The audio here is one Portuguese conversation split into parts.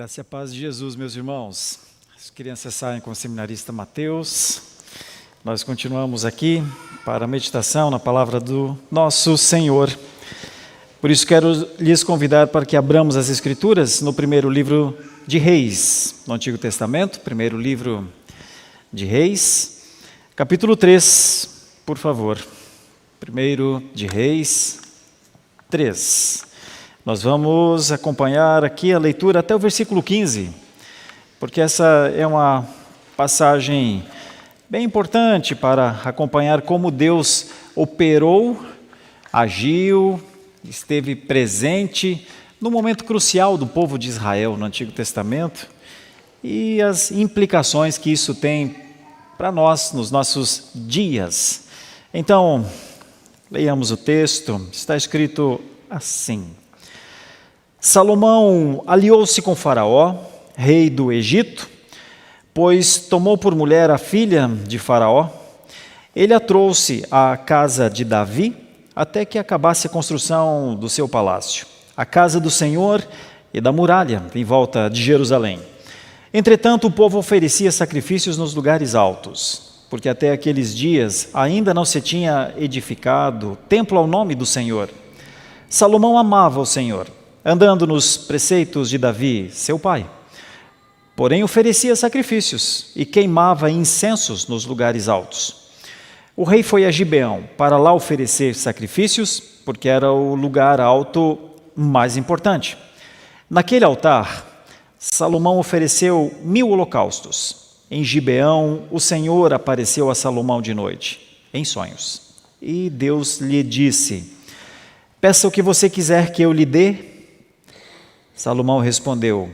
Graça e a paz de Jesus, meus irmãos. As crianças saem com o seminarista Mateus. Nós continuamos aqui para a meditação na palavra do nosso Senhor. Por isso quero lhes convidar para que abramos as Escrituras no primeiro livro de Reis, no Antigo Testamento, primeiro livro de Reis, capítulo 3, por favor. Primeiro de Reis 3. Nós vamos acompanhar aqui a leitura até o versículo 15, porque essa é uma passagem bem importante para acompanhar como Deus operou, agiu, esteve presente no momento crucial do povo de Israel no Antigo Testamento e as implicações que isso tem para nós nos nossos dias. Então, leiamos o texto, está escrito assim: Salomão aliou-se com Faraó, rei do Egito, pois tomou por mulher a filha de Faraó. Ele a trouxe à casa de Davi, até que acabasse a construção do seu palácio, a casa do Senhor e da muralha em volta de Jerusalém. Entretanto, o povo oferecia sacrifícios nos lugares altos, porque até aqueles dias ainda não se tinha edificado templo ao nome do Senhor. Salomão amava o Senhor, andando nos preceitos de Davi, seu pai. Porém, oferecia sacrifícios e queimava incensos nos lugares altos. O rei foi a Gibeão para lá oferecer sacrifícios, porque era o lugar alto mais importante. Naquele altar, Salomão ofereceu 1000 holocaustos. Em Gibeão, o Senhor apareceu a Salomão de noite, em sonhos. E Deus lhe disse: peça o que você quiser que eu lhe dê. Salomão respondeu: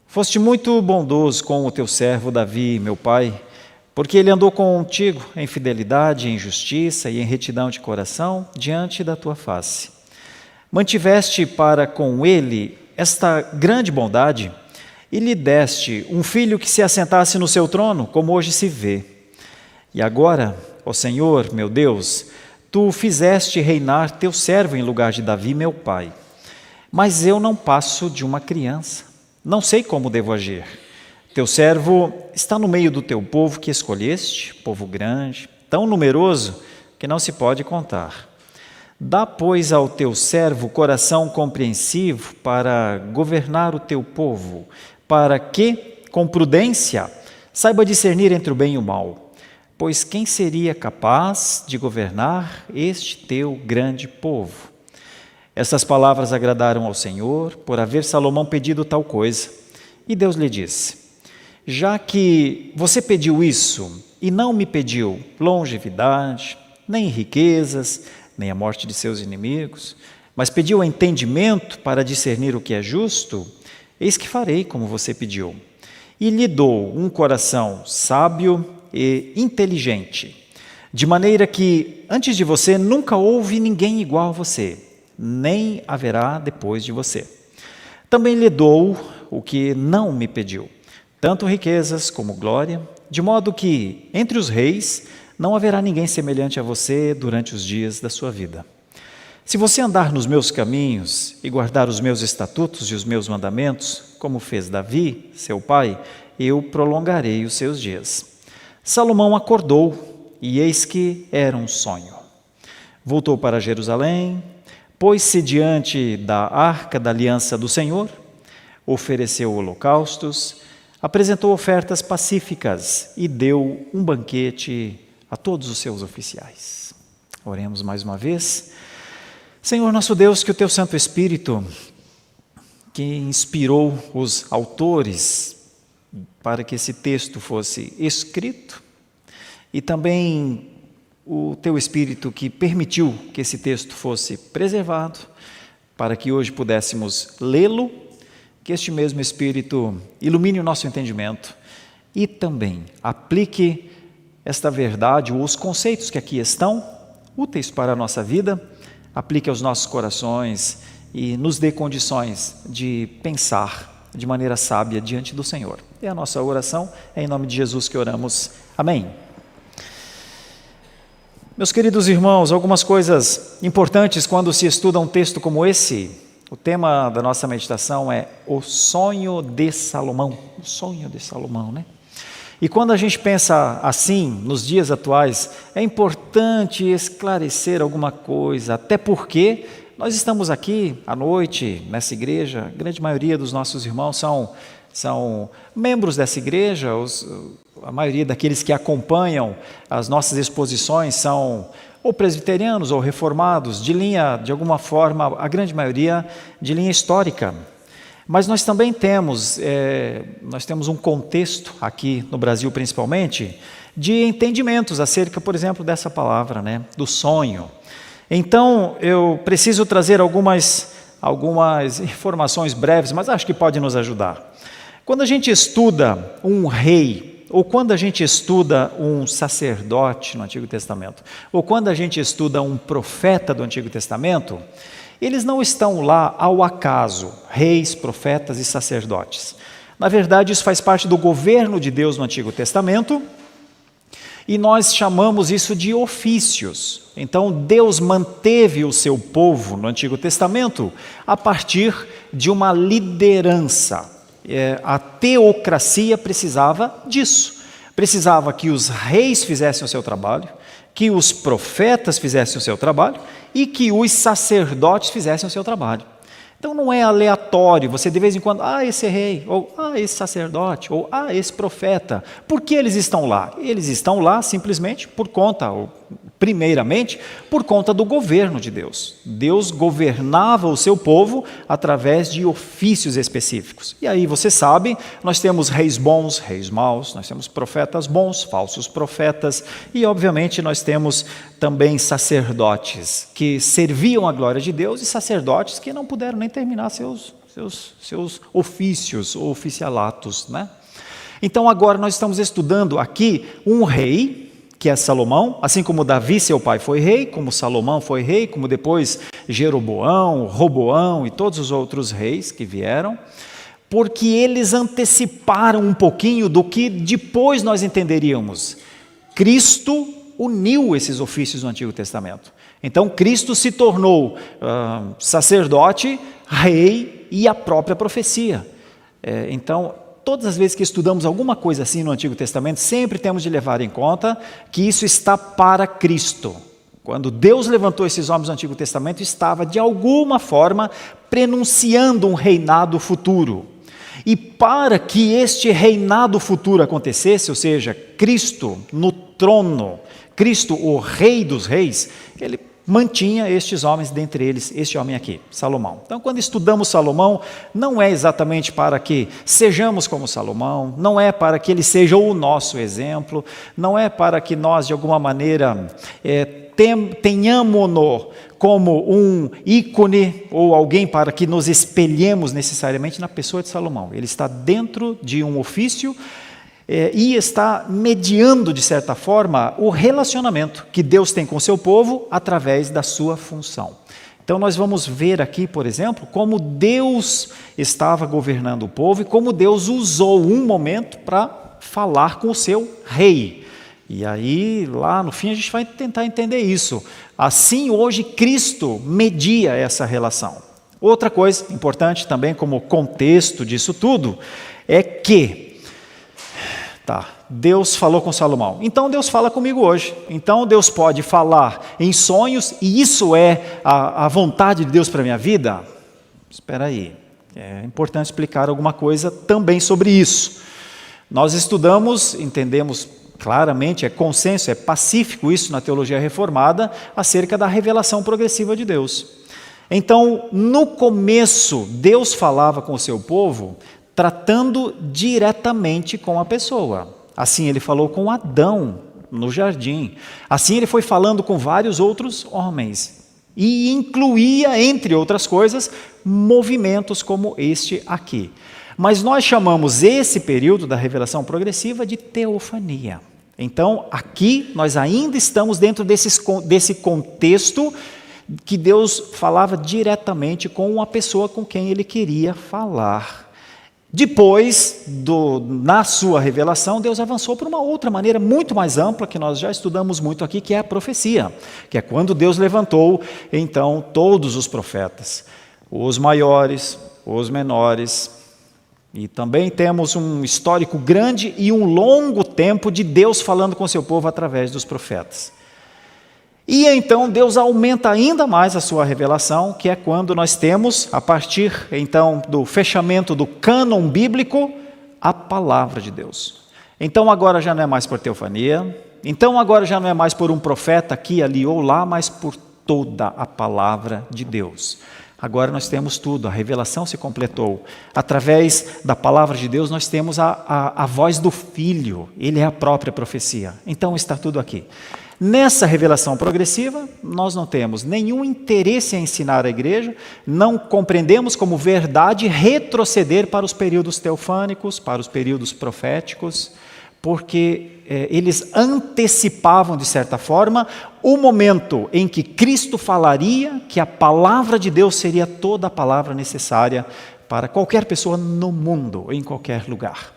foste muito bondoso com o teu servo Davi, meu pai, porque ele andou contigo em fidelidade, em justiça e em retidão de coração diante da tua face. Mantiveste para com ele esta grande bondade e lhe deste um filho que se assentasse no seu trono, como hoje se vê. E agora, ó Senhor, meu Deus, tu fizeste reinar teu servo em lugar de Davi, meu pai. Mas eu não passo de uma criança, não sei como devo agir. Teu servo está no meio do teu povo que escolheste, povo grande, tão numeroso que não se pode contar. Dá, pois, ao teu servo coração compreensivo para governar o teu povo, para que, com prudência, saiba discernir entre o bem e o mal. Pois quem seria capaz de governar este teu grande povo? Essas palavras agradaram ao Senhor, por haver Salomão pedido tal coisa. E Deus lhe disse: já que você pediu isso e não me pediu longevidade, nem riquezas, nem a morte de seus inimigos, mas pediu entendimento para discernir o que é justo, eis que farei como você pediu. E lhe dou um coração sábio e inteligente, de maneira que antes de você nunca houve ninguém igual a você, nem haverá depois de você. Também lhe dou o que não me pediu, tanto riquezas como glória, de modo que, entre os reis, não haverá ninguém semelhante a você durante os dias da sua vida. Se você andar nos meus caminhos e guardar os meus estatutos e os meus mandamentos, como fez Davi, seu pai, eu prolongarei os seus dias. Salomão acordou, e eis que era um sonho. Voltou para Jerusalém, pôs-se diante da arca da aliança do Senhor, ofereceu holocaustos, apresentou ofertas pacíficas e deu um banquete a todos os seus oficiais. Oremos mais uma vez. Senhor nosso Deus, que o teu Santo Espírito, que inspirou os autores para que esse texto fosse escrito, e também o teu Espírito que permitiu que esse texto fosse preservado, para que hoje pudéssemos lê-lo, que este mesmo Espírito ilumine o nosso entendimento e também aplique esta verdade, ou os conceitos que aqui estão, úteis para a nossa vida, aplique aos nossos corações e nos dê condições de pensar de maneira sábia diante do Senhor. É a nossa oração, é em nome de Jesus que oramos. Amém. Meus queridos irmãos, algumas coisas importantes quando se estuda um texto como esse, O tema da nossa meditação é o sonho de Salomão. O sonho de Salomão, né? E quando a gente pensa assim, nos dias atuais, é importante esclarecer alguma coisa, até porque nós estamos aqui à noite, nessa igreja, a grande maioria dos nossos irmãos são membros dessa igreja, a maioria daqueles que acompanham as nossas exposições são ou presbiterianos ou reformados, de alguma forma, a grande maioria de linha histórica. Mas nós também temos um contexto aqui no Brasil principalmente, de entendimentos acerca, por exemplo, dessa palavra, né, do sonho. Então, eu preciso trazer algumas informações breves, mas acho que pode nos ajudar. Quando a gente estuda um rei, ou quando a gente estuda um sacerdote no Antigo Testamento, ou quando a gente estuda um profeta do Antigo Testamento, eles não estão lá ao acaso, reis, profetas e sacerdotes. Na verdade, isso faz parte do governo de Deus no Antigo Testamento, e nós chamamos isso de ofícios. Então, Deus manteve o seu povo no Antigo Testamento a partir de uma liderança. A teocracia precisava disso. Precisava que os reis fizessem o seu trabalho, que os profetas fizessem o seu trabalho e que os sacerdotes fizessem o seu trabalho. Então não é aleatório, você de vez em quando, esse rei, ou esse sacerdote, ou esse profeta. Por que eles estão lá? Eles estão lá simplesmente por conta, ou primeiramente, por conta do governo de Deus. Deus governava o seu povo através de ofícios específicos. E aí você sabe, nós temos reis bons, reis maus, nós temos profetas bons, falsos profetas, e obviamente nós temos também sacerdotes que serviam a glória de Deus e sacerdotes que não puderam nem terminar seus ofícios ou oficialatos, né? Então agora nós estamos estudando aqui um rei, que é Salomão, assim como Davi, seu pai, foi rei, como Salomão foi rei, como depois Jeroboão, Roboão e todos os outros reis que vieram, porque eles anteciparam um pouquinho do que depois nós entenderíamos. Cristo uniu esses ofícios no Antigo Testamento. Então Cristo se tornou sacerdote, rei e a própria profecia. Então, todas as vezes que estudamos alguma coisa assim no Antigo Testamento, sempre temos de levar em conta que isso está para Cristo. Quando Deus levantou esses homens no Antigo Testamento, estava de alguma forma prenunciando um reinado futuro. E para que este reinado futuro acontecesse, ou seja, Cristo no trono, Cristo o Rei dos Reis, ele mantinha estes homens, dentre eles este homem aqui, Salomão. Então, quando estudamos Salomão, não é exatamente para que sejamos como Salomão, não é para que ele seja o nosso exemplo, não é para que nós, de alguma maneira, tenhamos-no como um ícone ou alguém para que nos espelhemos necessariamente na pessoa de Salomão. Ele está dentro de um ofício e está mediando, de certa forma, o relacionamento que Deus tem com o seu povo através da sua função. Então nós vamos ver aqui, por exemplo, como Deus estava governando o povo e como Deus usou um momento para falar com o seu rei. E aí, lá no fim, a gente vai tentar entender isso. Assim, hoje, Cristo media essa relação. Outra coisa importante também, como contexto disso tudo, é que Deus falou com Salomão, então Deus fala comigo hoje, então Deus pode falar em sonhos, e isso é a vontade de Deus para a minha vida? Espera aí, é importante explicar alguma coisa também sobre isso. Nós estudamos, entendemos claramente, é consenso, é pacífico isso na teologia reformada, acerca da revelação progressiva de Deus. Então, no começo, Deus falava com o seu povo, tratando diretamente com a pessoa. Assim ele falou com Adão no jardim. Assim ele foi falando com vários outros homens. E incluía, entre outras coisas, movimentos como este aqui. Mas nós chamamos esse período da revelação progressiva de teofania. Então, aqui nós ainda estamos dentro desse contexto que Deus falava diretamente com uma pessoa com quem ele queria falar. Depois, na sua revelação, Deus avançou para uma outra maneira muito mais ampla, que nós já estudamos muito aqui, que é a profecia, que é quando Deus levantou, então, todos os profetas. os maiores, os menores. E também temos um histórico grande e um longo tempo de Deus falando com seu povo através dos profetas. E então Deus aumenta ainda mais a sua revelação, que é quando nós temos, a partir então do fechamento do cânon bíblico, a palavra de Deus. Então agora já não é mais por teofania, então agora já não é mais por um profeta aqui, ali ou lá, mas por toda a palavra de Deus. Agora nós temos tudo, a revelação se completou. Através da palavra de Deus nós temos a voz do Filho, ele é a própria profecia. Então está tudo aqui. Nessa revelação progressiva, nós não temos nenhum interesse em ensinar a igreja, não compreendemos como verdade retroceder para os períodos teofânicos, para os períodos proféticos, porque eles antecipavam, de certa forma, o momento em que Cristo falaria que a palavra de Deus seria toda a palavra necessária para qualquer pessoa no mundo, em qualquer lugar.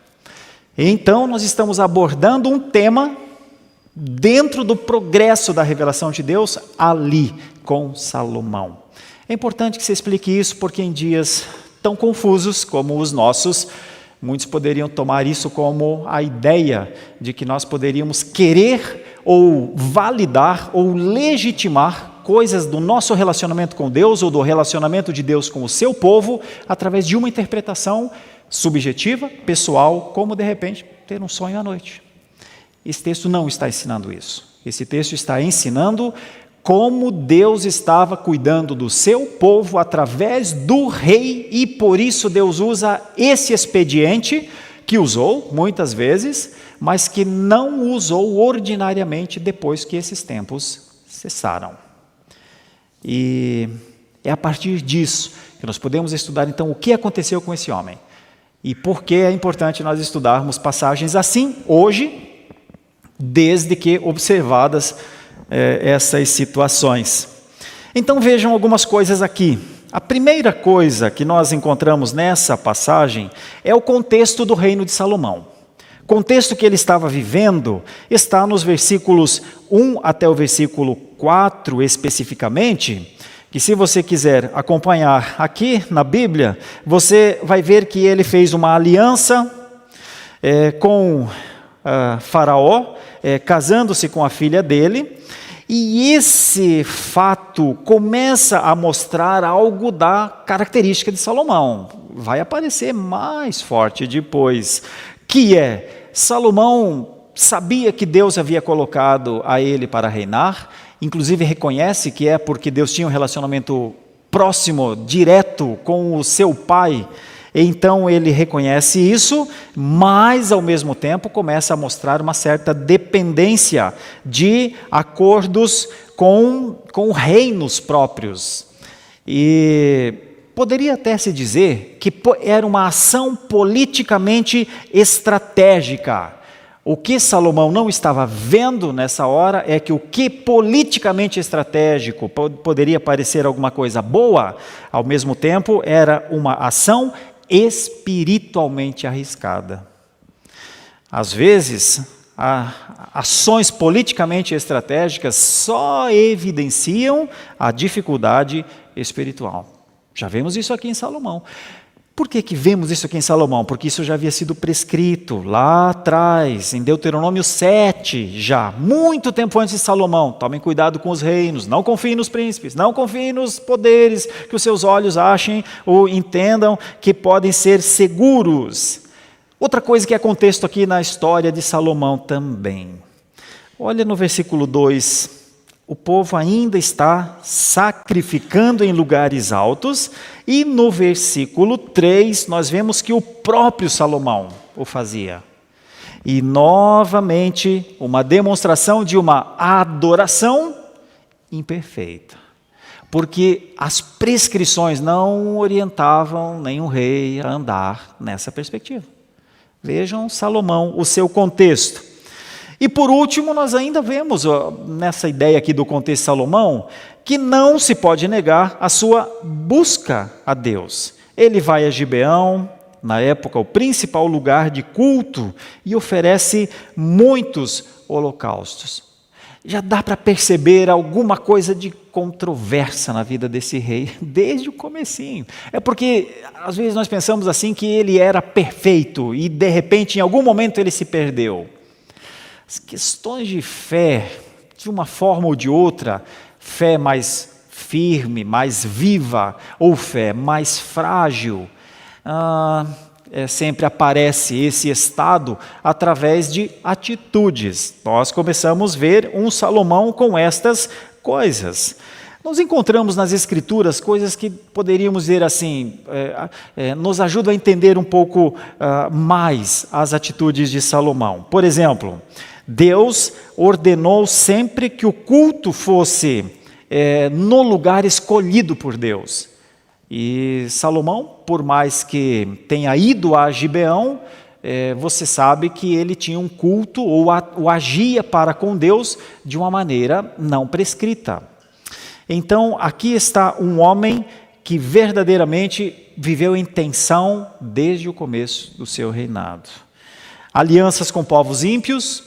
Então, nós estamos abordando um tema dentro do progresso da revelação de Deus, ali com Salomão. É importante que você explique isso, porque em dias tão confusos como os nossos, muitos poderiam tomar isso como a ideia de que nós poderíamos querer ou validar ou legitimar coisas do nosso relacionamento com Deus ou do relacionamento de Deus com o seu povo através de uma interpretação subjetiva, pessoal, como de repente ter um sonho à noite. Esse texto não está ensinando isso. Esse texto está ensinando como Deus estava cuidando do seu povo através do rei, e por isso Deus usa esse expediente, que usou muitas vezes, mas que não usou ordinariamente depois que esses tempos cessaram. E é a partir disso que nós podemos estudar então o que aconteceu com esse homem. E por que é importante nós estudarmos passagens assim, hoje, desde que observadas essas situações. Então vejam algumas coisas aqui. A primeira coisa que nós encontramos nessa passagem é o contexto do reino de Salomão. O contexto que ele estava vivendo está nos versículos 1 até o versículo 4 especificamente, que se você quiser acompanhar aqui na Bíblia, você vai ver que ele fez uma aliança com Faraó, casando-se com a filha dele, e esse fato começa a mostrar algo da característica de Salomão. Vai aparecer mais forte depois, que é, Salomão sabia que Deus havia colocado a ele para reinar, inclusive reconhece que é porque Deus tinha um relacionamento próximo, direto com o seu pai. Então ele reconhece isso, mas ao mesmo tempo começa a mostrar uma certa dependência de acordos com reinos próprios. E poderia até se dizer que era uma ação politicamente estratégica. O que Salomão não estava vendo nessa hora é que o que politicamente estratégico poderia parecer alguma coisa boa, ao mesmo tempo era uma ação espiritualmente arriscada. Às vezes, ações politicamente estratégicas só evidenciam a dificuldade espiritual. Já vemos isso aqui em Salomão. Por que vemos isso aqui em Salomão? Porque isso já havia sido prescrito lá atrás, em Deuteronômio 7, já, muito tempo antes de Salomão. Tomem cuidado com os reinos, não confiem nos príncipes, não confiem nos poderes que os seus olhos achem ou entendam que podem ser seguros. Outra coisa que é contexto aqui na história de Salomão também. Olha no versículo 2, o povo ainda está sacrificando em lugares altos, e no versículo 3 nós vemos que o próprio Salomão o fazia. E novamente uma demonstração de uma adoração imperfeita, porque as prescrições não orientavam nenhum rei a andar nessa perspectiva. Vejam Salomão, o seu contexto. E por último, nós ainda vemos nessa ideia aqui do contexto de Salomão, que não se pode negar a sua busca a Deus. Ele vai a Gibeão, na época o principal lugar de culto, e oferece muitos holocaustos. já dá para perceber alguma coisa de controvérsia na vida desse rei, desde o comecinho. É porque, às vezes, nós pensamos assim que ele era perfeito e, de repente, em algum momento ele se perdeu. As questões de fé, de uma forma ou de outra, fé mais firme, mais viva, ou fé mais frágil, sempre aparece esse estado através de atitudes. Nós começamos a ver um Salomão com estas coisas. Nós encontramos nas Escrituras coisas que poderíamos dizer assim, nos ajudam a entender um pouco mais as atitudes de Salomão. Por exemplo, Deus ordenou sempre que o culto fosse no lugar escolhido por Deus. E Salomão, por mais que tenha ido a Gibeão, você sabe que ele tinha um culto ou agia para com Deus de uma maneira não prescrita. Então, aqui está um homem que verdadeiramente viveu em tensão desde o começo do seu reinado. Alianças com povos ímpios,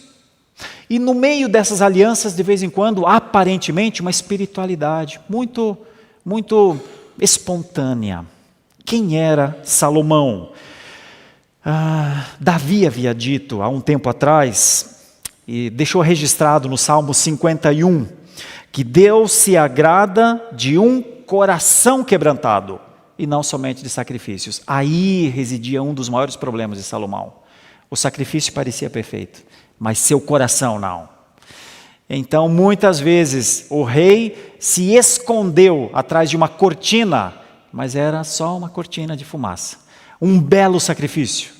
e no meio dessas alianças, de vez em quando, aparentemente, uma espiritualidade muito, muito espontânea. Quem era Salomão? Davi havia dito há um tempo atrás, e deixou registrado no Salmo 51, que Deus se agrada de um coração quebrantado, e não somente de sacrifícios. Aí residia um dos maiores problemas de Salomão. O sacrifício parecia perfeito, mas seu coração não. Então, muitas vezes, o rei se escondeu atrás de uma cortina, mas era só uma cortina de fumaça. Um belo sacrifício,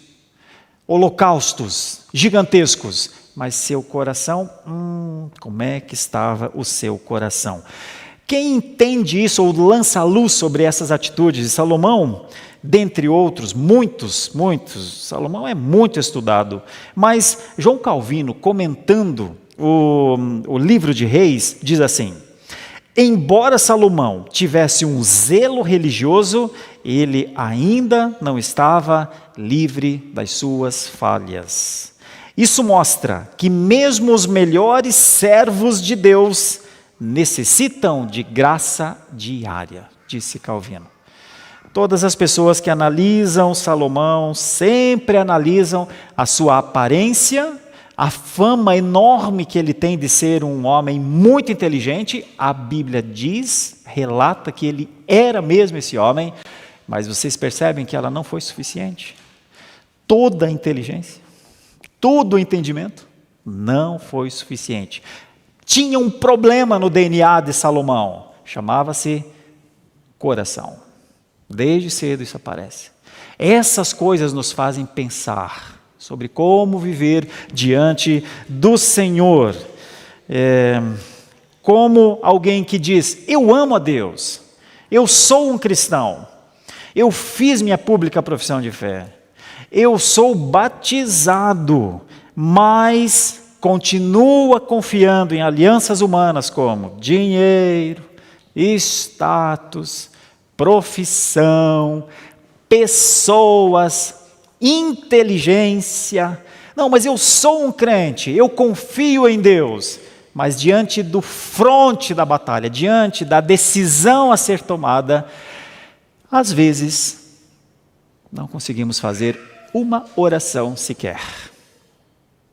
holocaustos gigantescos, mas seu coração, como é que estava o seu coração? Quem entende isso ou lança luz sobre essas atitudes de Salomão, dentre outros, muitos, Salomão é muito estudado, mas João Calvino, comentando o livro de Reis, diz assim: embora Salomão tivesse um zelo religioso, ele ainda não estava livre das suas falhas. Isso mostra que mesmo os melhores servos de Deus necessitam de graça diária, disse Calvino. Todas as pessoas que analisam Salomão sempre analisam a sua aparência, a fama enorme que ele tem de ser um homem muito inteligente. A Bíblia relata que ele era mesmo esse homem, mas vocês percebem que ela não foi suficiente. Toda a inteligência, todo o entendimento não foi suficiente. Tinha um problema no DNA de Salomão, chamava-se coração. Desde cedo isso aparece. Essas coisas nos fazem pensar sobre como viver diante do Senhor. Como alguém que diz: eu amo a Deus, eu sou um cristão, eu fiz minha pública profissão de fé, eu sou batizado, mas continua confiando em alianças humanas como dinheiro, status, profissão, pessoas, inteligência. Não, mas eu sou um crente, eu confio em Deus, mas diante do fronte da batalha, diante da decisão a ser tomada, às vezes não conseguimos fazer uma oração sequer.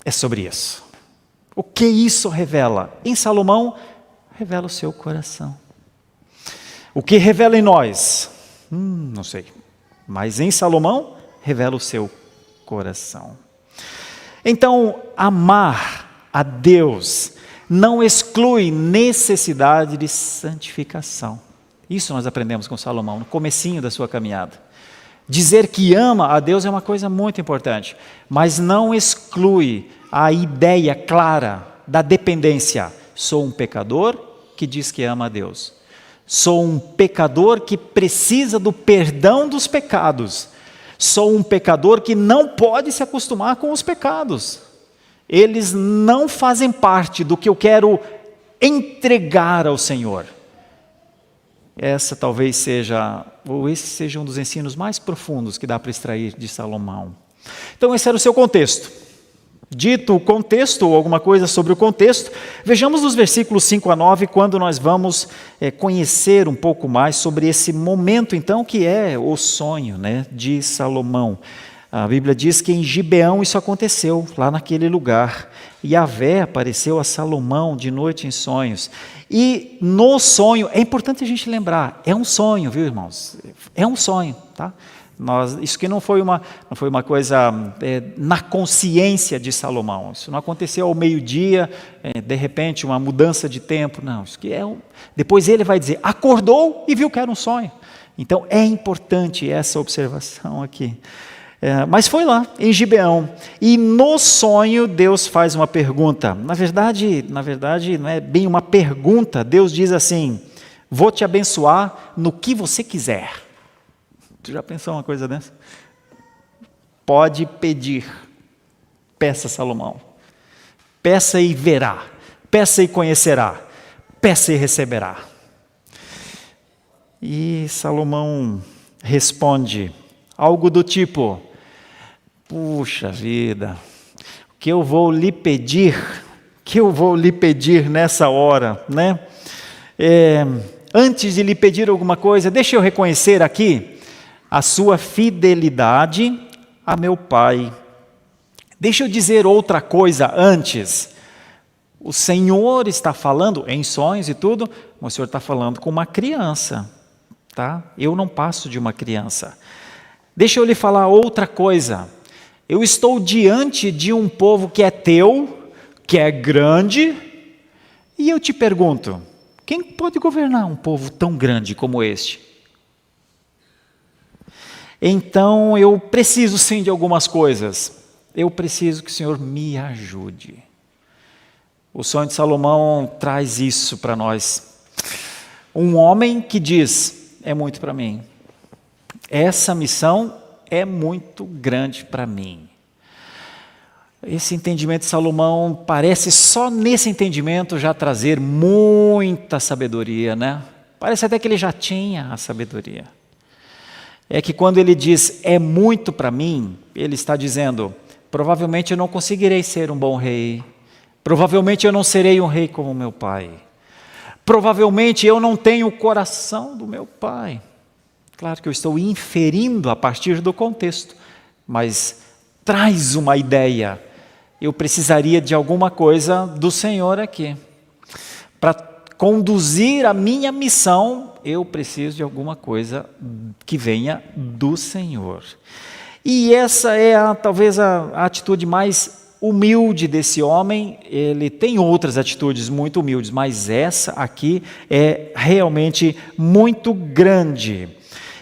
É sobre isso. O que isso revela? Em Salomão, revela o seu coração. O que revela em nós? Não sei. Mas em Salomão, revela o seu coração. Então, amar a Deus não exclui necessidade de santificação. Isso nós aprendemos com Salomão, no comecinho da sua caminhada. Dizer que ama a Deus é uma coisa muito importante, mas não exclui a ideia clara da dependência. Sou um pecador que diz que ama a Deus. Sou um pecador que precisa do perdão dos pecados. Sou um pecador que não pode se acostumar com os pecados. Eles não fazem parte do que eu quero entregar ao Senhor. Essa talvez seja, ou esse seja um dos ensinos mais profundos que dá para extrair de Salomão. Então esse era o seu contexto. Dito o contexto, ou alguma coisa sobre o contexto, vejamos os versículos 5 a 9, quando nós vamos conhecer um pouco mais sobre esse momento, então, que é o sonho, né, de Salomão. A Bíblia diz que em Gibeão isso aconteceu, lá naquele lugar. Yahvé apareceu a Salomão de noite em sonhos. E no sonho, é importante a gente lembrar, é um sonho, viu, irmãos? É um sonho, tá? Isso que não foi uma coisa na consciência de Salomão. Isso não aconteceu ao meio-dia, de repente, uma mudança de tempo. Não, isso que depois ele vai dizer, acordou e viu que era um sonho. Então, é importante essa observação aqui. Mas foi lá, em Gibeão, e no sonho Deus faz uma pergunta. Na verdade, não é bem uma pergunta. Deus diz assim, vou te abençoar no que você quiser. Tu já pensou uma coisa dessa? Pode pedir, peça Salomão. Peça e verá, peça e conhecerá, peça e receberá. E Salomão responde algo do tipo, puxa vida, o que eu vou lhe pedir nessa hora, né? Antes de lhe pedir alguma coisa, deixa eu reconhecer aqui a sua fidelidade a meu pai. Deixa eu dizer outra coisa antes. O Senhor está falando em sonhos e tudo, mas o Senhor está falando com uma criança, tá? Eu não passo de uma criança. Deixa eu lhe falar outra coisa. Eu estou diante de um povo que é teu, que é grande, e eu te pergunto, quem pode governar um povo tão grande como este? Então eu preciso sim de algumas coisas. Eu preciso que o Senhor me ajude. O sonho de Salomão traz isso para nós. Um homem que diz, é muito para mim. Essa missão é muito grande para mim. Esse entendimento de Salomão parece só nesse entendimento já trazer muita sabedoria, né? Parece até que ele já tinha a sabedoria. É que quando ele diz, é muito para mim, ele está dizendo, provavelmente eu não conseguirei ser um bom rei, provavelmente eu não serei um rei como meu pai, provavelmente eu não tenho o coração do meu pai. Claro que eu estou inferindo a partir do contexto, mas traz uma ideia. Eu precisaria de alguma coisa do Senhor aqui. Para conduzir a minha missão, eu preciso de alguma coisa que venha do Senhor. E essa é talvez a atitude mais humilde desse homem. Ele tem outras atitudes muito humildes, mas essa aqui é realmente muito grande.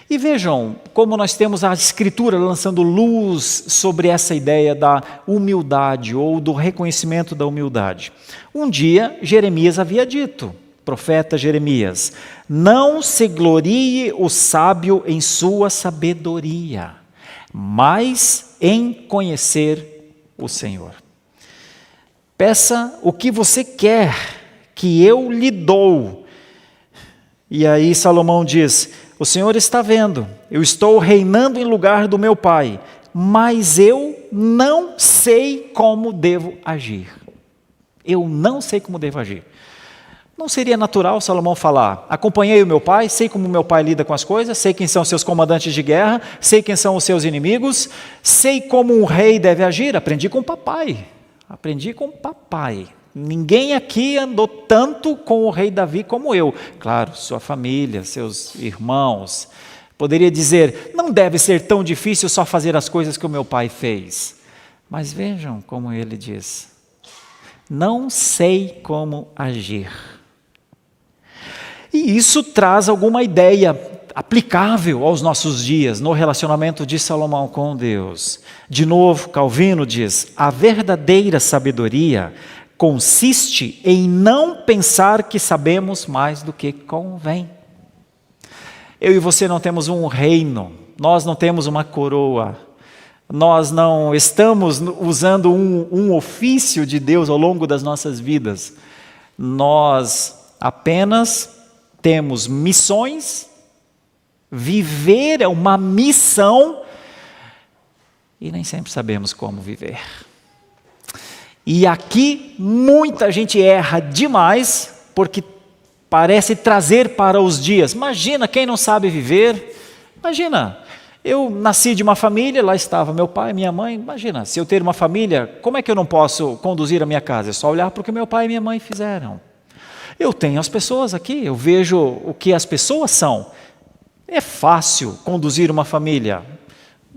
E vejam como nós temos a Escritura lançando luz sobre essa ideia da humildade ou do reconhecimento da humildade. Um dia, Jeremias havia dito, profeta Jeremias, não se glorie o sábio em sua sabedoria, mas em conhecer o Senhor. Peça o que você quer, que eu lhe dou. E aí Salomão diz, o Senhor está vendo, eu estou reinando em lugar do meu pai, mas eu não sei como devo agir. Eu não sei como devo agir. Não seria natural Salomão falar, acompanhei o meu pai, sei como meu pai lida com as coisas, sei quem são seus comandantes de guerra, sei quem são os seus inimigos, sei como um rei deve agir, aprendi com o papai. Ninguém aqui andou tanto com o rei Davi como eu. Claro, sua família, seus irmãos. Poderia dizer, não deve ser tão difícil só fazer as coisas que o meu pai fez. Mas vejam como ele diz, não sei como agir. E isso traz alguma ideia aplicável aos nossos dias, no relacionamento de Salomão com Deus. De novo, Calvino diz, a verdadeira sabedoria consiste em não pensar que sabemos mais do que convém. Eu e você não temos um reino, nós não temos uma coroa, nós não estamos usando um ofício de Deus ao longo das nossas vidas. Nós apenas temos missões, viver é uma missão e nem sempre sabemos como viver. E aqui muita gente erra demais, porque parece trazer para os dias. Imagina quem não sabe viver. Imagina, eu nasci de uma família, lá estava meu pai, minha mãe. Imagina, se eu ter uma família, como é que eu não posso conduzir a minha casa? É só olhar para o que meu pai e minha mãe fizeram. Eu tenho as pessoas aqui, eu vejo o que as pessoas são. É fácil conduzir uma família.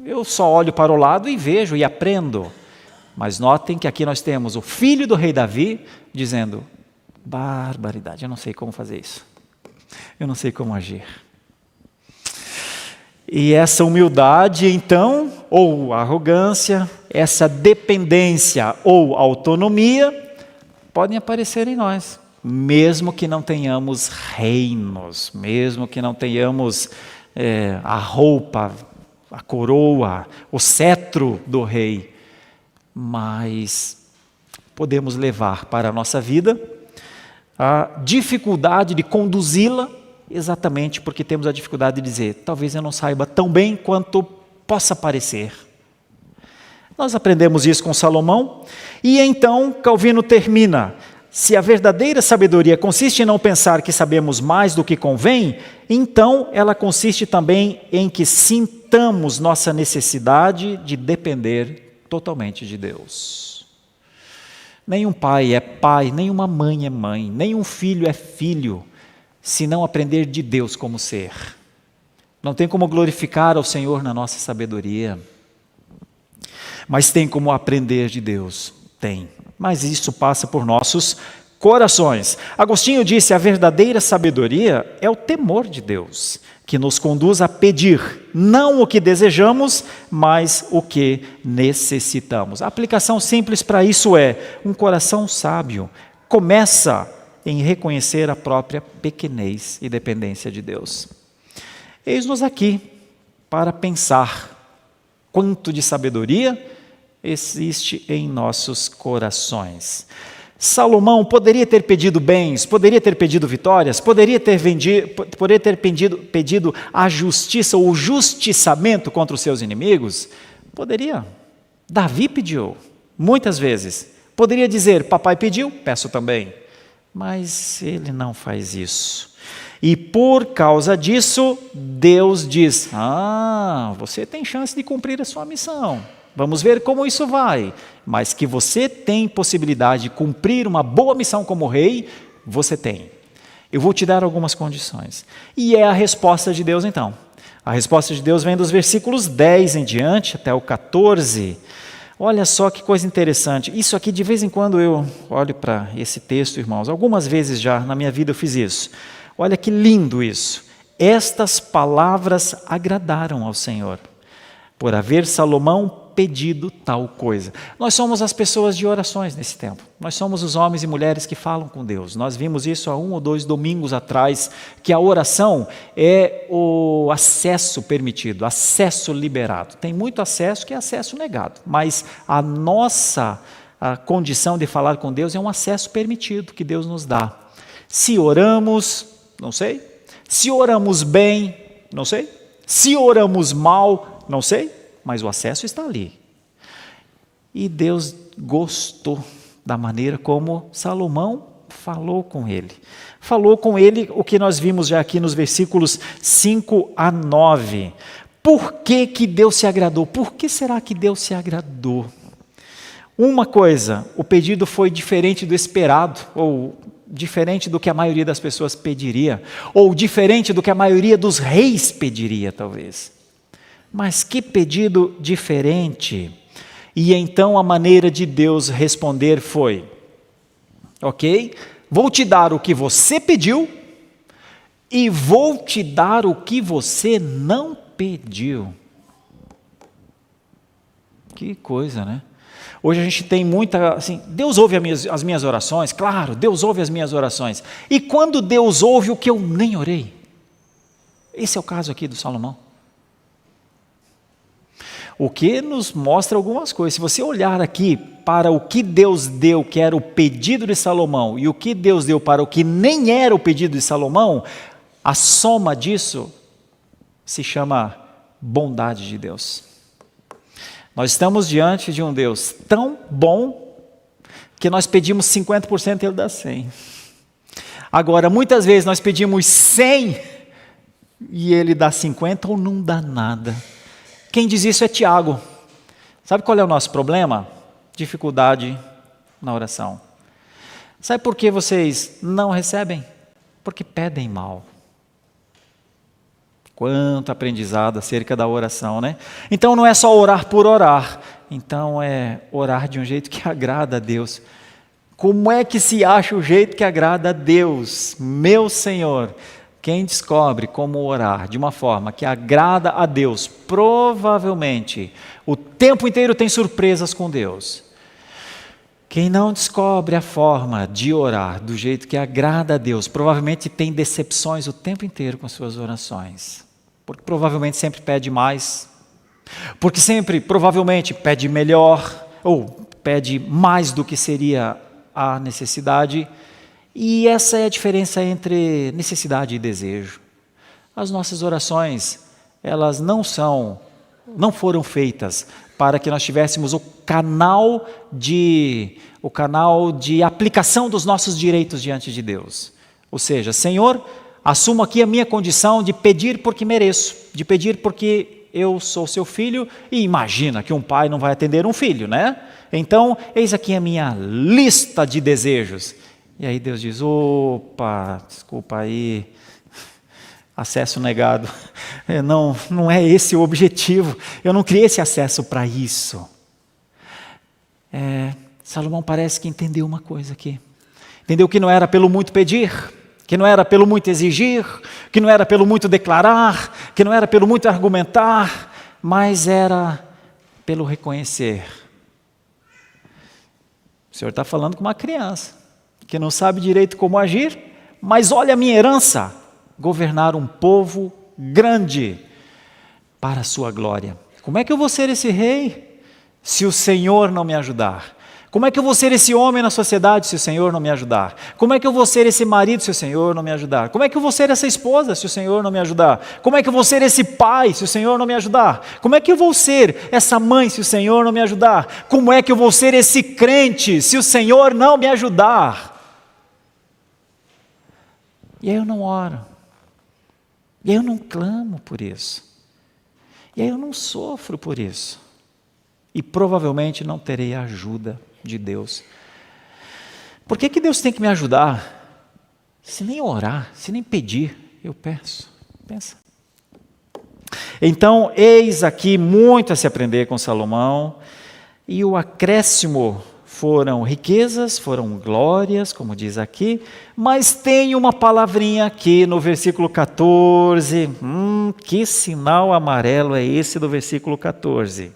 Eu só olho para o lado e vejo e aprendo. Mas notem que aqui nós temos o filho do rei Davi dizendo: barbaridade, eu não sei como fazer isso. Eu não sei como agir. E essa humildade, então, ou arrogância, essa dependência ou autonomia, podem aparecer em nós, mesmo que não tenhamos reinos, mesmo que não tenhamos a roupa, a coroa, o cetro do rei, mas podemos levar para a nossa vida a dificuldade de conduzi-la, exatamente porque temos a dificuldade de dizer: talvez eu não saiba tão bem quanto possa parecer. Nós aprendemos isso com Salomão, e então Calvino termina: se a verdadeira sabedoria consiste em não pensar que sabemos mais do que convém, então ela consiste também em que sintamos nossa necessidade de depender totalmente de Deus. Nenhum pai é pai, nenhuma mãe é mãe, nenhum filho é filho, se não aprender de Deus como ser. Não tem como glorificar ao Senhor na nossa sabedoria, mas tem como aprender de Deus, tem. Mas isso passa por nossos corações. Agostinho disse: a verdadeira sabedoria é o temor de Deus, que nos conduz a pedir, não o que desejamos, mas o que necessitamos. A aplicação simples para isso é: um coração sábio começa em reconhecer a própria pequenez e dependência de Deus. Eis-nos aqui para pensar quanto de sabedoria existe em nossos corações. Salomão poderia ter pedido bens, poderia ter pedido vitórias, poderia ter pedido a justiça ou o justiçamento contra os seus inimigos? Poderia. Davi pediu, muitas vezes. Poderia dizer: papai pediu, peço também. Mas ele não faz isso. E por causa disso, Deus diz: você tem chance de cumprir a sua missão. Vamos ver como isso vai. Mas que você tem possibilidade de cumprir uma boa missão como rei, você tem. Eu vou te dar algumas condições. E é a resposta de Deus então. A resposta de Deus vem dos versículos 10 em diante até o 14. Olha só que coisa interessante. Isso aqui, de vez em quando eu olho para esse texto, irmãos. Algumas vezes já na minha vida eu fiz isso. Olha que lindo isso. Estas palavras agradaram ao Senhor, por haver Salomão pedido tal coisa. Nós somos as pessoas de orações nesse tempo. Nós somos os homens e mulheres que falam com Deus. Nós vimos isso há 1 ou 2 domingos atrás, que a oração é o acesso permitido, acesso liberado. Tem muito acesso que é acesso negado, mas a nossa condição de falar com Deus é um acesso permitido que Deus nos dá. Se oramos, não sei. Se oramos bem, não sei. Se oramos mal, não sei. Mas o acesso está ali. E Deus gostou da maneira como Salomão falou com ele. Falou com ele o que nós vimos já aqui nos versículos 5 a 9. Por que que Deus se agradou? Por que será que Deus se agradou? Uma coisa, o pedido foi diferente do esperado, ou diferente do que a maioria das pessoas pediria, ou diferente do que a maioria dos reis pediria, talvez. Mas que pedido diferente. E então a maneira de Deus responder foi: ok, vou te dar o que você pediu e vou te dar o que você não pediu. Que coisa, né? Hoje a gente tem muita, assim, Deus ouve as minhas orações, claro, Deus ouve as minhas orações. E quando Deus ouve o que eu nem orei? Esse é o caso aqui do Salomão. O que nos mostra algumas coisas. Se você olhar aqui para o que Deus deu, que era o pedido de Salomão, e o que Deus deu para o que nem era o pedido de Salomão, a soma disso se chama bondade de Deus. Nós estamos diante de um Deus tão bom que nós pedimos 50% e Ele dá 100%. Agora, muitas vezes nós pedimos 100 e Ele dá 50 ou não dá nada. Quem diz isso é Tiago. Sabe qual é o nosso problema? Dificuldade na oração. Sabe por que vocês não recebem? Porque pedem mal. Quanto aprendizado acerca da oração, né? Então não é só orar por orar. Então é orar de um jeito que agrada a Deus. Como é que se acha o jeito que agrada a Deus? Meu Senhor, quem descobre como orar de uma forma que agrada a Deus, provavelmente o tempo inteiro tem surpresas com Deus. Quem não descobre a forma de orar do jeito que agrada a Deus, provavelmente tem decepções o tempo inteiro com suas orações. Porque provavelmente sempre pede mais. Porque sempre, provavelmente, pede melhor, ou pede mais do que seria a necessidade. E essa é a diferença entre necessidade e desejo. As nossas orações, elas não foram feitas para que nós tivéssemos o canal de aplicação dos nossos direitos diante de Deus. Ou seja, Senhor, assumo aqui a minha condição de pedir porque mereço, de pedir porque eu sou seu filho, e imagina que um pai não vai atender um filho, né? Então, eis aqui a minha lista de desejos. E aí Deus diz, opa, desculpa aí, acesso negado. Não é esse o objetivo, eu não criei esse acesso para isso. Salomão parece que entendeu uma coisa aqui. Entendeu que não era pelo muito pedir, que não era pelo muito exigir, que não era pelo muito declarar, que não era pelo muito argumentar, mas era pelo reconhecer. O Senhor está falando com uma criança, que não sabe direito como agir, mas olha a minha herança, governar um povo grande para a sua glória. Como é que eu vou ser esse rei se o Senhor não me ajudar? Como é que eu vou ser esse homem na sociedade se o Senhor não me ajudar? Como é que eu vou ser esse marido se o Senhor não me ajudar? Como é que eu vou ser essa esposa se o Senhor não me ajudar? Como é que eu vou ser esse pai se o Senhor não me ajudar? Como é que eu vou ser essa mãe se o Senhor não me ajudar? Como é que eu vou ser esse crente se o Senhor não me ajudar? E aí eu não oro. E aí eu não clamo por isso. E aí eu não sofro por isso. E provavelmente não terei a ajuda de Deus. Por que Deus tem que me ajudar? Se nem orar, se nem pedir, eu peço. Pensa. Então, eis aqui muito a se aprender com Salomão, e o acréscimo foram riquezas, foram glórias, como diz aqui, mas tem uma palavrinha aqui no versículo 14, que sinal amarelo é esse do versículo 14?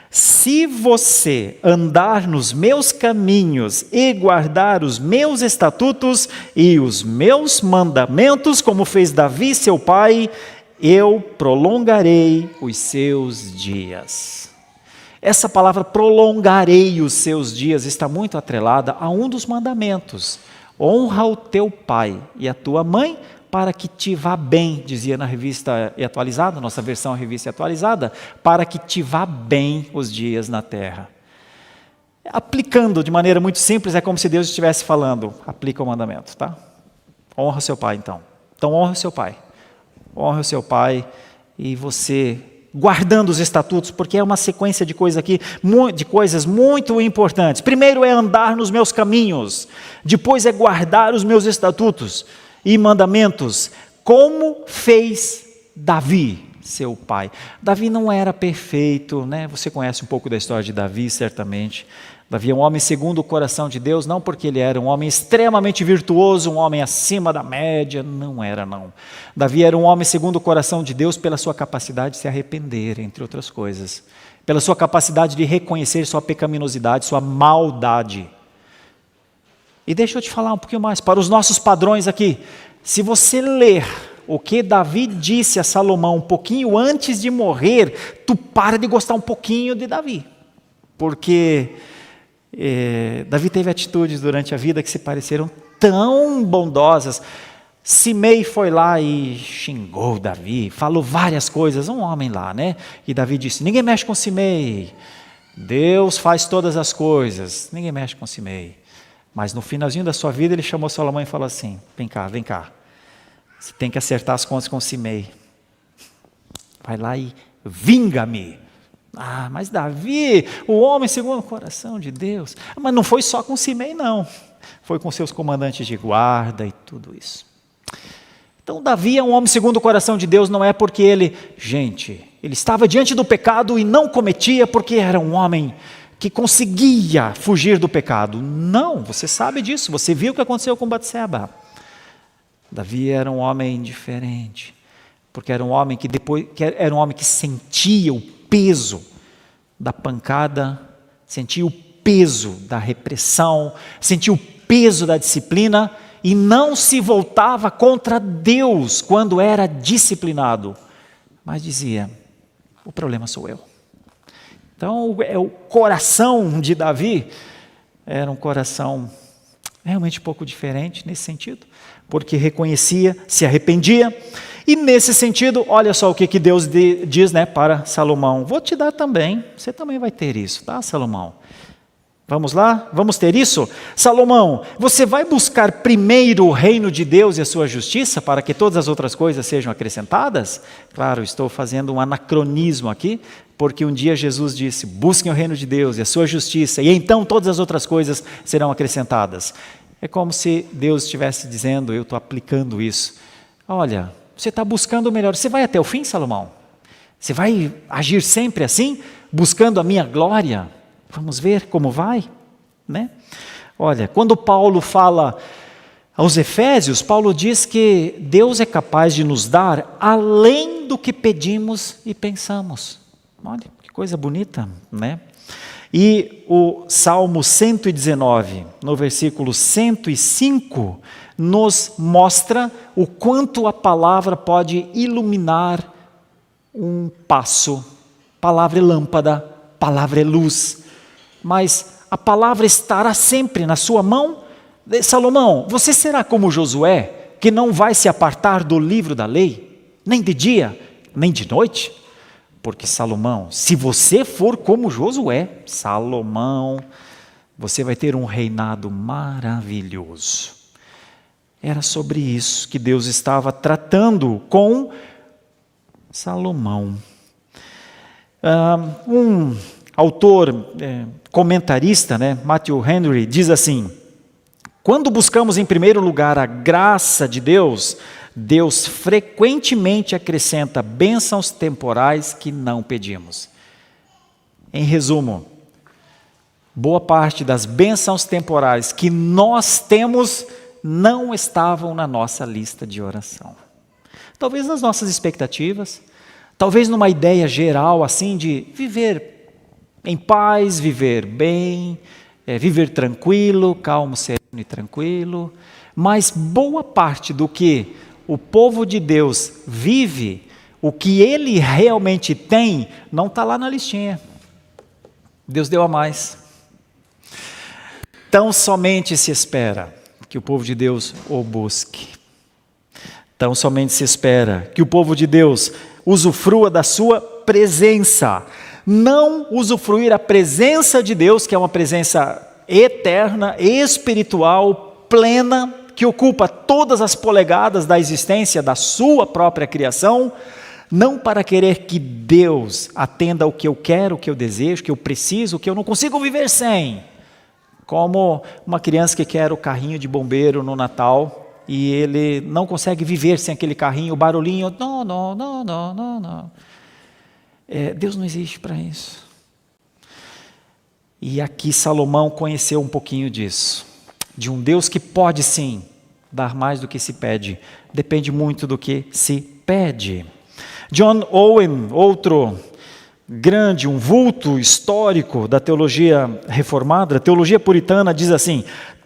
Se você andar nos meus caminhos e guardar os meus estatutos e os meus mandamentos, como fez Davi, seu pai, eu prolongarei os seus dias. Essa palavra prolongarei os seus dias está muito atrelada a um dos mandamentos. Honra o teu pai e a tua mãe, para que te vá bem, dizia na revista e atualizada, nossa versão revista e atualizada, para que te vá bem os dias na terra. Aplicando de maneira muito simples, é como se Deus estivesse falando, aplica o mandamento, tá? Honra o seu pai então. Então honra o seu pai. Honra o seu pai e você, guardando os estatutos, porque é uma sequência de coisas aqui, de coisas muito importantes. Primeiro é andar nos meus caminhos, depois é guardar os meus estatutos e mandamentos, como fez Davi, seu pai. Davi não era perfeito, né? Você conhece um pouco da história de Davi, certamente. Davi é um homem segundo o coração de Deus, não porque ele era um homem extremamente virtuoso, um homem acima da média, não era não. Davi era um homem segundo o coração de Deus pela sua capacidade de se arrepender, entre outras coisas. Pela sua capacidade de reconhecer sua pecaminosidade, sua maldade. E deixa eu te falar um pouquinho mais, para os nossos padrões aqui. Se você ler o que Davi disse a Salomão um pouquinho antes de morrer, tu para de gostar um pouquinho de Davi. Porque Davi teve atitudes durante a vida que se pareceram tão bondosas. Simei foi lá e xingou Davi, falou várias coisas, um homem lá, né? E Davi disse, ninguém mexe com Simei. Deus faz todas as coisas, ninguém mexe com Simei. Mas no finalzinho da sua vida, ele chamou Salomão e falou assim: vem cá, vem cá. Você tem que acertar as contas com Simei. Vai lá e vinga-me. Ah, mas Davi, o homem segundo o coração de Deus. Mas não foi só com Simei, não. Foi com seus comandantes de guarda e tudo isso. Então Davi é um homem segundo o coração de Deus, não é porque ele estava diante do pecado e não cometia porque era um homem que conseguia fugir do pecado. Não, você sabe disso, você viu o que aconteceu com Batseba. Davi era um homem diferente, porque era um homem que sentia o peso da pancada, sentia o peso da repressão, sentia o peso da disciplina e não se voltava contra Deus quando era disciplinado, mas dizia: o problema sou eu. Então o coração de Davi era um coração realmente um pouco diferente nesse sentido, porque reconhecia, se arrependia. E nesse sentido, olha só o que Deus diz, para Salomão: vou te dar também, você também vai ter isso, tá, Salomão? Vamos lá? Vamos ter isso? Salomão, você vai buscar primeiro o reino de Deus e a sua justiça para que todas as outras coisas sejam acrescentadas? Claro, estou fazendo um anacronismo aqui, porque um dia Jesus disse: busquem o reino de Deus e a sua justiça, e então todas as outras coisas serão acrescentadas. É como se Deus estivesse dizendo, eu estou aplicando isso: olha, você está buscando o melhor, você vai até o fim, Salomão? Você vai agir sempre assim, buscando a minha glória? Vamos ver como vai, Olha, quando Paulo fala aos Efésios, Paulo diz que Deus é capaz de nos dar além do que pedimos e pensamos. Olha, que coisa bonita, E o Salmo 119, no versículo 105, nos mostra o quanto a palavra pode iluminar um passo. Palavra é lâmpada, palavra é luz. Mas a palavra estará sempre na sua mão. Salomão, você será como Josué, que não vai se apartar do livro da lei, nem de dia, nem de noite? Porque Salomão, se você for como Josué, Salomão, você vai ter um reinado maravilhoso. Era sobre isso que Deus estava tratando com Salomão. Um autor, comentarista, Matthew Henry, diz assim: quando buscamos em primeiro lugar a graça de Deus, Deus frequentemente acrescenta bênçãos temporais que não pedimos. Em resumo, boa parte das bênçãos temporais que nós temos não estavam na nossa lista de oração. Talvez nas nossas expectativas, talvez numa ideia geral assim de viver em paz, viver bem, viver tranquilo, calmo, sereno e tranquilo. Mas boa parte do que o povo de Deus vive, o que ele realmente tem, não está lá na listinha. Deus deu a mais. Tão somente se espera que o povo de Deus o busque. Tão somente se espera que o povo de Deus usufrua da sua presença. Não usufruir a presença de Deus, que é uma presença eterna, espiritual, plena, que ocupa todas as polegadas da existência da sua própria criação, não para querer que Deus atenda o que eu quero, o que eu desejo, o que eu preciso, o que eu não consigo viver sem. Como uma criança que quer o carrinho de bombeiro no Natal e ele não consegue viver sem aquele carrinho, o barulhinho, não. Deus não existe para isso. E aqui Salomão conheceu um pouquinho disso, de um Deus que pode sim dar mais do que se pede, depende muito do que se pede. John Owen, outro grande, um vulto histórico da teologia reformada, teologia puritana, diz assim: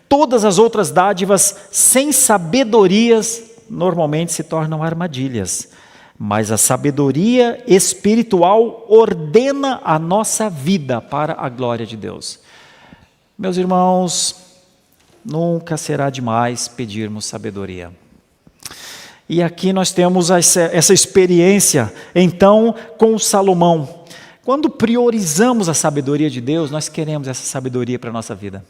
todas as outras dádivas sem sabedorias normalmente se tornam armadilhas, mas a sabedoria espiritual ordena a nossa vida para a glória de Deus. Meus irmãos, nunca será demais pedirmos sabedoria. E aqui nós temos essa experiência, então, com Salomão. Quando priorizamos a sabedoria de Deus, nós queremos essa sabedoria para a nossa vida.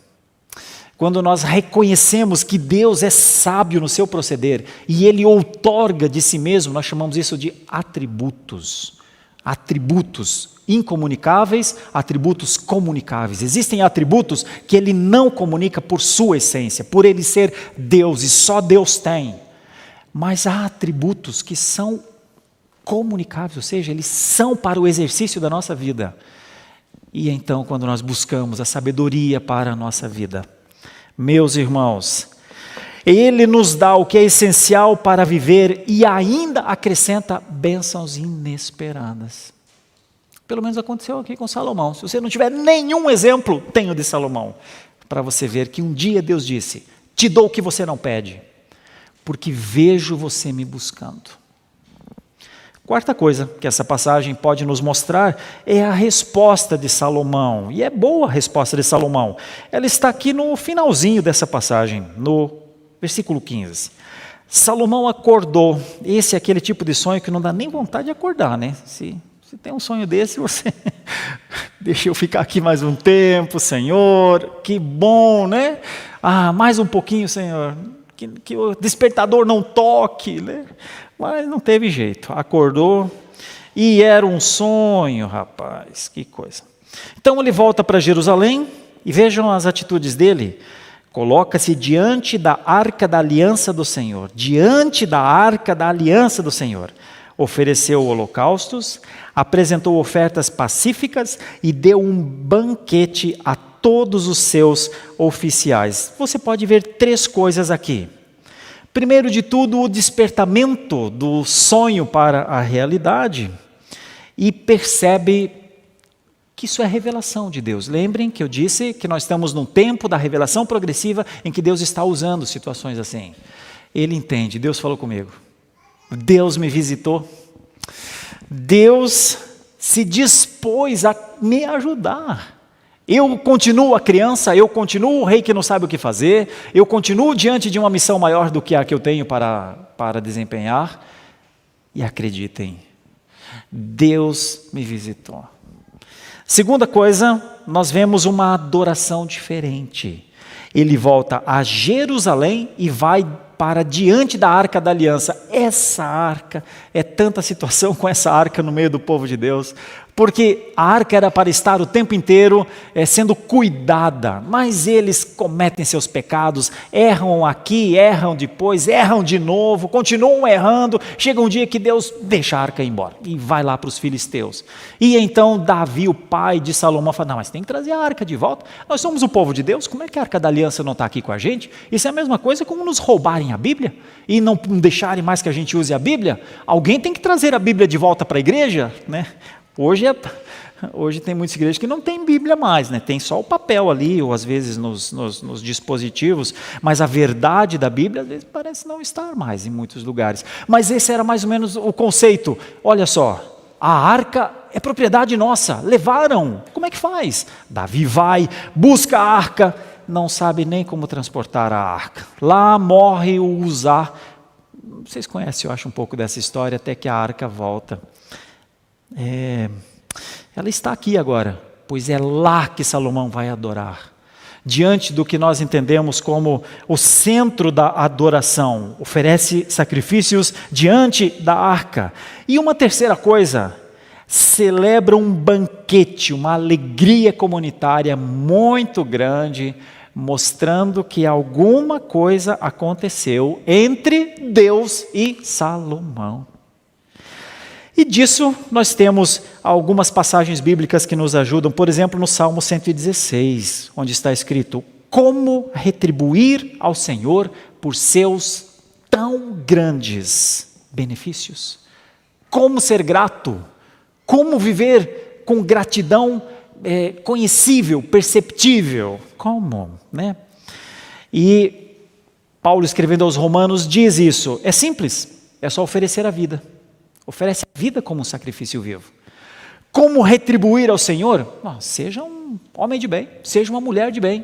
quando nós reconhecemos que Deus é sábio no seu proceder e Ele outorga de si mesmo, nós chamamos isso de atributos. Atributos incomunicáveis, atributos comunicáveis. Existem atributos que Ele não comunica por sua essência, por Ele ser Deus e só Deus tem. Mas há atributos que são comunicáveis, ou seja, eles são para o exercício da nossa vida. E então, quando nós buscamos a sabedoria para a nossa vida, meus irmãos, Ele nos dá o que é essencial para viver e ainda acrescenta bênçãos inesperadas. Pelo menos aconteceu aqui com Salomão. Se você não tiver nenhum exemplo, tenho de Salomão, para você ver que um dia Deus disse: te dou o que você não pede, porque vejo você me buscando. Quarta coisa que essa passagem pode nos mostrar é a resposta de Salomão. E é boa a resposta de Salomão. Ela está aqui no finalzinho dessa passagem, no versículo 15. Salomão acordou. Esse é aquele tipo de sonho que não dá nem vontade de acordar, né? Se tem um sonho desse, você deixa eu ficar aqui mais um tempo, Senhor, que bom, né? Mais um pouquinho, Senhor, que o despertador não toque, né? Mas não teve jeito, acordou e era um sonho, rapaz, que coisa. Então ele volta para Jerusalém e vejam as atitudes dele. Coloca-se diante da arca da aliança do Senhor, diante da arca da aliança do Senhor. Ofereceu holocaustos, apresentou ofertas pacíficas e deu um banquete a todos os seus oficiais. Você pode ver 3 coisas aqui. Primeiro de tudo, o despertamento do sonho para a realidade. E percebe que isso é revelação de Deus. Lembrem que eu disse que nós estamos num tempo da revelação progressiva em que Deus está usando situações assim. Ele entende, Deus falou comigo. Deus me visitou, Deus se dispôs a me ajudar. Eu continuo a criança, eu continuo o rei que não sabe o que fazer, eu continuo diante de uma missão maior do que a que eu tenho para desempenhar. E acreditem, Deus me visitou. Segunda coisa, nós vemos uma adoração diferente. Ele volta a Jerusalém e vai para diante da arca da aliança. Essa arca, é tanta situação com essa arca no meio do povo de Deus, porque a arca era para estar o tempo inteiro sendo cuidada, mas eles cometem seus pecados, erram aqui, erram depois, erram de novo, continuam errando, chega um dia que Deus deixa a arca ir embora, e vai lá para os filisteus, e então Davi, o pai de Salomão, fala: não, mas tem que trazer a arca de volta, nós somos o povo de Deus, como é que a arca da aliança não está aqui com a gente? Isso é a mesma coisa como nos roubarem a Bíblia, e não deixarem mais que a gente use a Bíblia. Alguém tem que trazer a Bíblia de volta para a igreja, né? Hoje tem muitas igrejas que não tem Bíblia mais, né? Tem só o papel ali, ou às vezes nos dispositivos, mas a verdade da Bíblia às vezes parece não estar mais em muitos lugares. Mas esse era mais ou menos o conceito. Olha só, a arca é propriedade nossa, levaram, como é que faz? Davi vai, busca a arca, não sabe nem como transportar a arca. Lá morre o Uzá. Vocês conhecem, eu acho, um pouco dessa história, até que a arca volta. Ela está aqui agora, pois é lá que Salomão vai adorar. Diante do que nós entendemos como o centro da adoração, oferece sacrifícios diante da arca. E uma terceira coisa, celebra um banquete, uma alegria comunitária muito grande, mostrando que alguma coisa aconteceu entre Deus e Salomão. E disso nós temos algumas passagens bíblicas que nos ajudam, por exemplo, no Salmo 116, onde está escrito: como retribuir ao Senhor por seus tão grandes benefícios? Como ser grato? Como viver com gratidão conhecível, perceptível? Como, né? E Paulo, escrevendo aos Romanos, diz isso. É simples, é só oferecer a vida. Oferece a vida como um sacrifício vivo. Como retribuir ao Senhor? Seja um homem de bem, seja uma mulher de bem,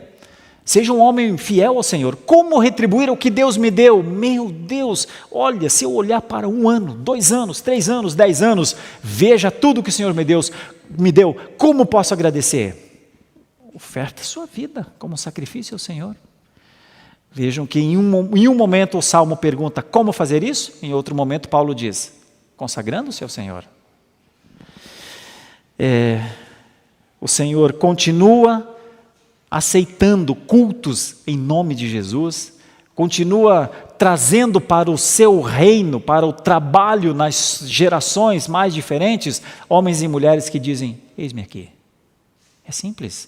seja um homem fiel ao Senhor. Como retribuir o que Deus me deu? Meu Deus, olha, se eu olhar para 1 ano, 2 anos, 3 anos, 10 anos, veja tudo que o Senhor me deu, como posso agradecer? Oferta a sua vida como um sacrifício ao Senhor. Vejam que em um momento o Salmo pergunta como fazer isso, em outro momento Paulo diz, consagrando-se ao Senhor. O Senhor continua aceitando cultos em nome de Jesus, continua trazendo para o seu reino, para o trabalho nas gerações mais diferentes, homens e mulheres que dizem, eis-me aqui. É simples.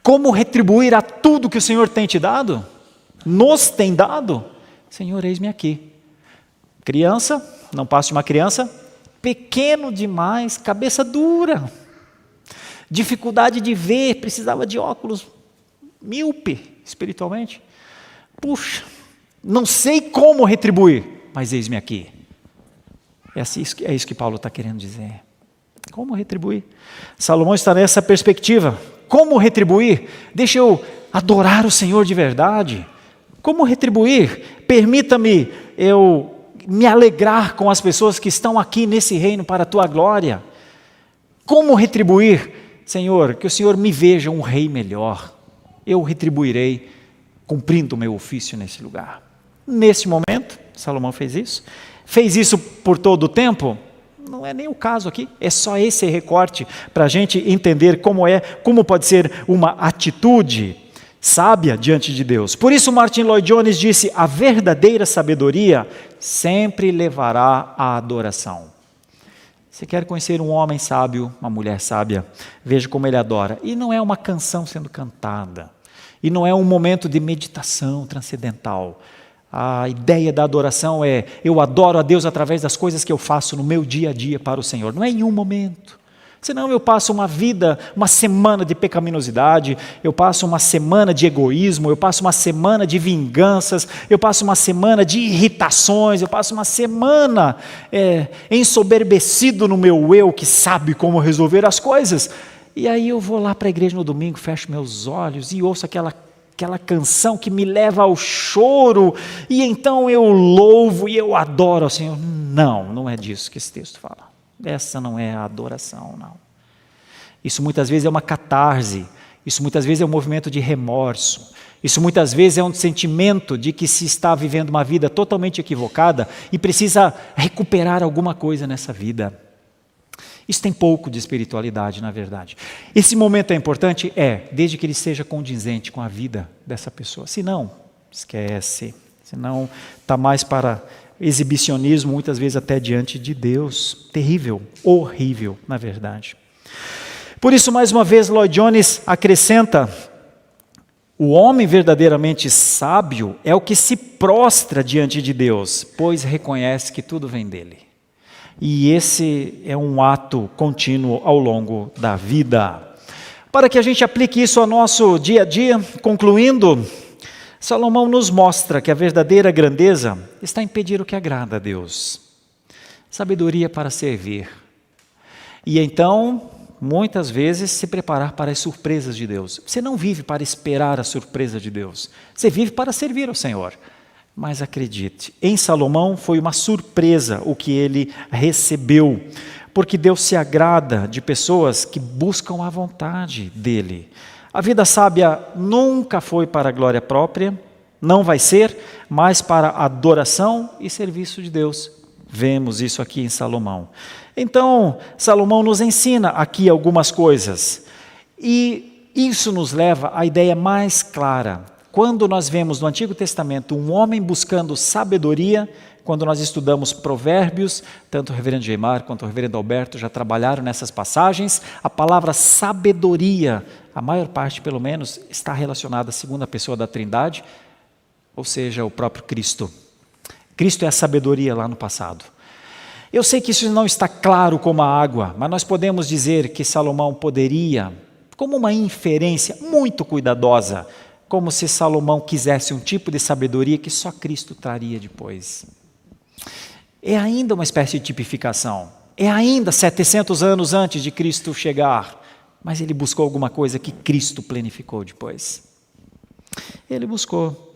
Como retribuir a tudo que o Senhor tem te dado? Nos tem dado? Senhor, eis-me aqui. Criança, não passo de uma criança, pequeno demais, cabeça dura, dificuldade de ver, precisava de óculos, míope espiritualmente. Puxa, não sei como retribuir, mas eis-me aqui. É isso que Paulo está querendo dizer. Como retribuir? Salomão está nessa perspectiva. Como retribuir? Deixa eu adorar o Senhor de verdade. Como retribuir? Permita-me eu me alegrar com as pessoas que estão aqui nesse reino para a tua glória. Como retribuir? Senhor, que o Senhor me veja um rei melhor. Eu retribuirei cumprindo o meu ofício nesse lugar. Nesse momento, Salomão fez isso. Fez isso por todo o tempo? Não é nem o caso aqui, é só esse recorte para a gente entender como pode ser uma atitude sábia diante de Deus. Por isso Martin Lloyd Jones disse, a verdadeira sabedoria sempre levará à adoração. Você quer conhecer um homem sábio, uma mulher sábia, veja como ele adora. E não é uma canção sendo cantada, e não é um momento de meditação transcendental. A ideia da adoração é, eu adoro a Deus através das coisas que eu faço no meu dia a dia para o Senhor. Não é em um momento. Senão eu passo uma semana de pecaminosidade, eu passo uma semana de egoísmo, eu passo uma semana de vinganças, eu passo uma semana de irritações, eu passo uma semana ensoberbecido no meu eu que sabe como resolver as coisas. E aí eu vou lá para a igreja no domingo, fecho meus olhos e ouço aquela canção que me leva ao choro, e então eu louvo e eu adoro ao Senhor. Não é disso que esse texto fala. Essa não é a adoração, não. Isso muitas vezes é uma catarse, isso muitas vezes é um movimento de remorso, isso muitas vezes é um sentimento de que se está vivendo uma vida totalmente equivocada e precisa recuperar alguma coisa nessa vida. Isso tem pouco de espiritualidade, na verdade. Esse momento é importante? Desde que ele seja condizente com a vida dessa pessoa. Se não, esquece. Se não, está mais para exibicionismo, muitas vezes até diante de Deus. Terrível, horrível, na verdade. Por isso, mais uma vez, Lloyd Jones acrescenta, o homem verdadeiramente sábio é o que se prostra diante de Deus, pois reconhece que tudo vem dele. E esse é um ato contínuo ao longo da vida. Para que a gente aplique isso ao nosso dia a dia, concluindo, Salomão nos mostra que a verdadeira grandeza está em pedir o que agrada a Deus. Sabedoria para servir. E então, muitas vezes, se preparar para as surpresas de Deus. Você não vive para esperar a surpresa de Deus. Você vive para servir ao Senhor. Mas acredite, em Salomão foi uma surpresa o que ele recebeu, porque Deus se agrada de pessoas que buscam a vontade dele. A vida sábia nunca foi para a glória própria, não vai ser, mas para a adoração e serviço de Deus. Vemos isso aqui em Salomão. Então, Salomão nos ensina aqui algumas coisas, e isso nos leva à ideia mais clara. Quando nós vemos no Antigo Testamento um homem buscando sabedoria, quando nós estudamos Provérbios, tanto o reverendo Geimar quanto o reverendo Alberto já trabalharam nessas passagens, a palavra sabedoria, a maior parte pelo menos, está relacionada à segunda pessoa da Trindade, ou seja, o próprio Cristo. Cristo é a sabedoria lá no passado. Eu sei que isso não está claro como a água, mas nós podemos dizer que Salomão poderia, como uma inferência muito cuidadosa, como se Salomão quisesse um tipo de sabedoria que só Cristo traria depois. É ainda uma espécie de tipificação. É ainda 700 anos antes de Cristo chegar. Mas ele buscou alguma coisa que Cristo planificou depois. Ele buscou.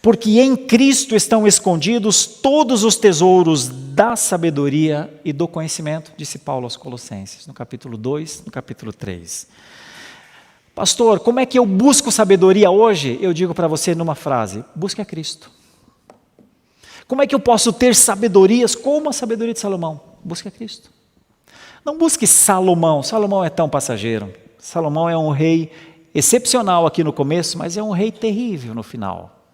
Porque em Cristo estão escondidos todos os tesouros da sabedoria e do conhecimento, disse Paulo aos Colossenses, no capítulo 2, no capítulo 3. Pastor, como é que eu busco sabedoria hoje? Eu digo para você numa frase: busque a Cristo. Como é que eu posso ter sabedorias como a sabedoria de Salomão? Busque a Cristo. Não busque Salomão. Salomão é tão passageiro. Salomão é um rei excepcional aqui no começo, mas é um rei terrível no final.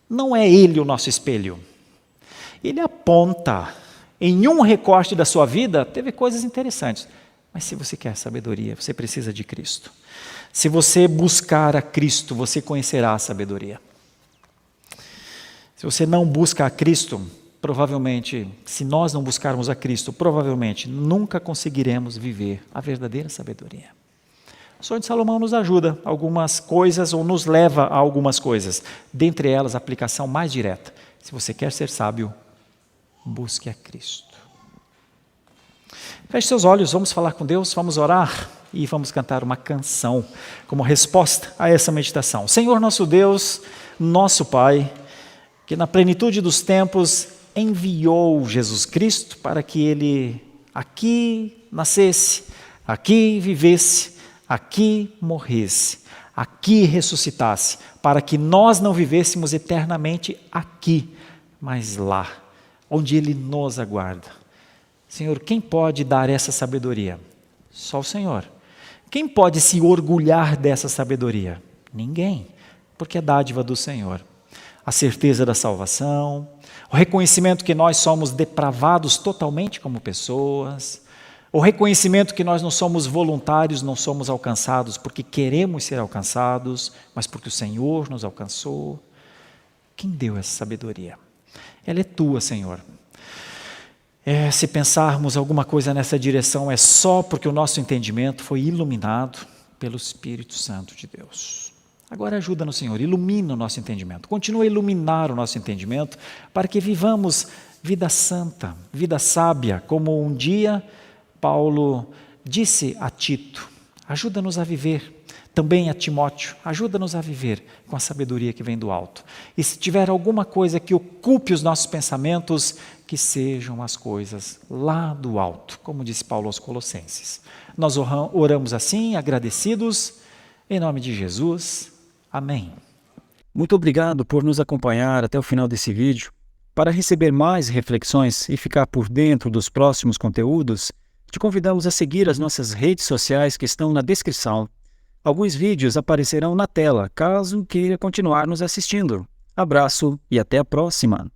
Não é ele o nosso espelho. Ele aponta, em um recorte da sua vida, teve coisas interessantes. Mas se você quer sabedoria, você precisa de Cristo. Se você buscar a Cristo, você conhecerá a sabedoria. Se você não busca a Cristo, provavelmente, se nós não buscarmos a Cristo, provavelmente nunca conseguiremos viver a verdadeira sabedoria. O sonho de Salomão nos ajuda a algumas coisas, ou nos leva a algumas coisas. Dentre elas, a aplicação mais direta. Se você quer ser sábio, busque a Cristo. Feche seus olhos, vamos falar com Deus, vamos orar e vamos cantar uma canção como resposta a essa meditação. Senhor nosso Deus, nosso Pai, que na plenitude dos tempos enviou Jesus Cristo para que Ele aqui nascesse, aqui vivesse, aqui morresse, aqui ressuscitasse, para que nós não vivêssemos eternamente aqui, mas lá, onde Ele nos aguarda. Senhor, quem pode dar essa sabedoria? Só o Senhor. Quem pode se orgulhar dessa sabedoria? Ninguém, porque é dádiva do Senhor. A certeza da salvação, o reconhecimento que nós somos depravados totalmente como pessoas, o reconhecimento que nós não somos voluntários, não somos alcançados porque queremos ser alcançados, mas porque o Senhor nos alcançou. Quem deu essa sabedoria? Ela é tua, Senhor. Se pensarmos alguma coisa nessa direção, é só porque o nosso entendimento foi iluminado pelo Espírito Santo de Deus. Agora ajuda-nos, Senhor, ilumina o nosso entendimento, continua a iluminar o nosso entendimento, para que vivamos vida santa, vida sábia, como um dia Paulo disse a Tito: ajuda-nos a viver. Também a Timóteo, ajuda-nos a viver com a sabedoria que vem do alto. E se tiver alguma coisa que ocupe os nossos pensamentos, que sejam as coisas lá do alto, como disse Paulo aos Colossenses. Nós oramos assim, agradecidos, em nome de Jesus. Amém. Muito obrigado por nos acompanhar até o final desse vídeo. Para receber mais reflexões e ficar por dentro dos próximos conteúdos, te convidamos a seguir as nossas redes sociais que estão na descrição. Alguns vídeos aparecerão na tela, caso queira continuar nos assistindo. Abraço e até a próxima!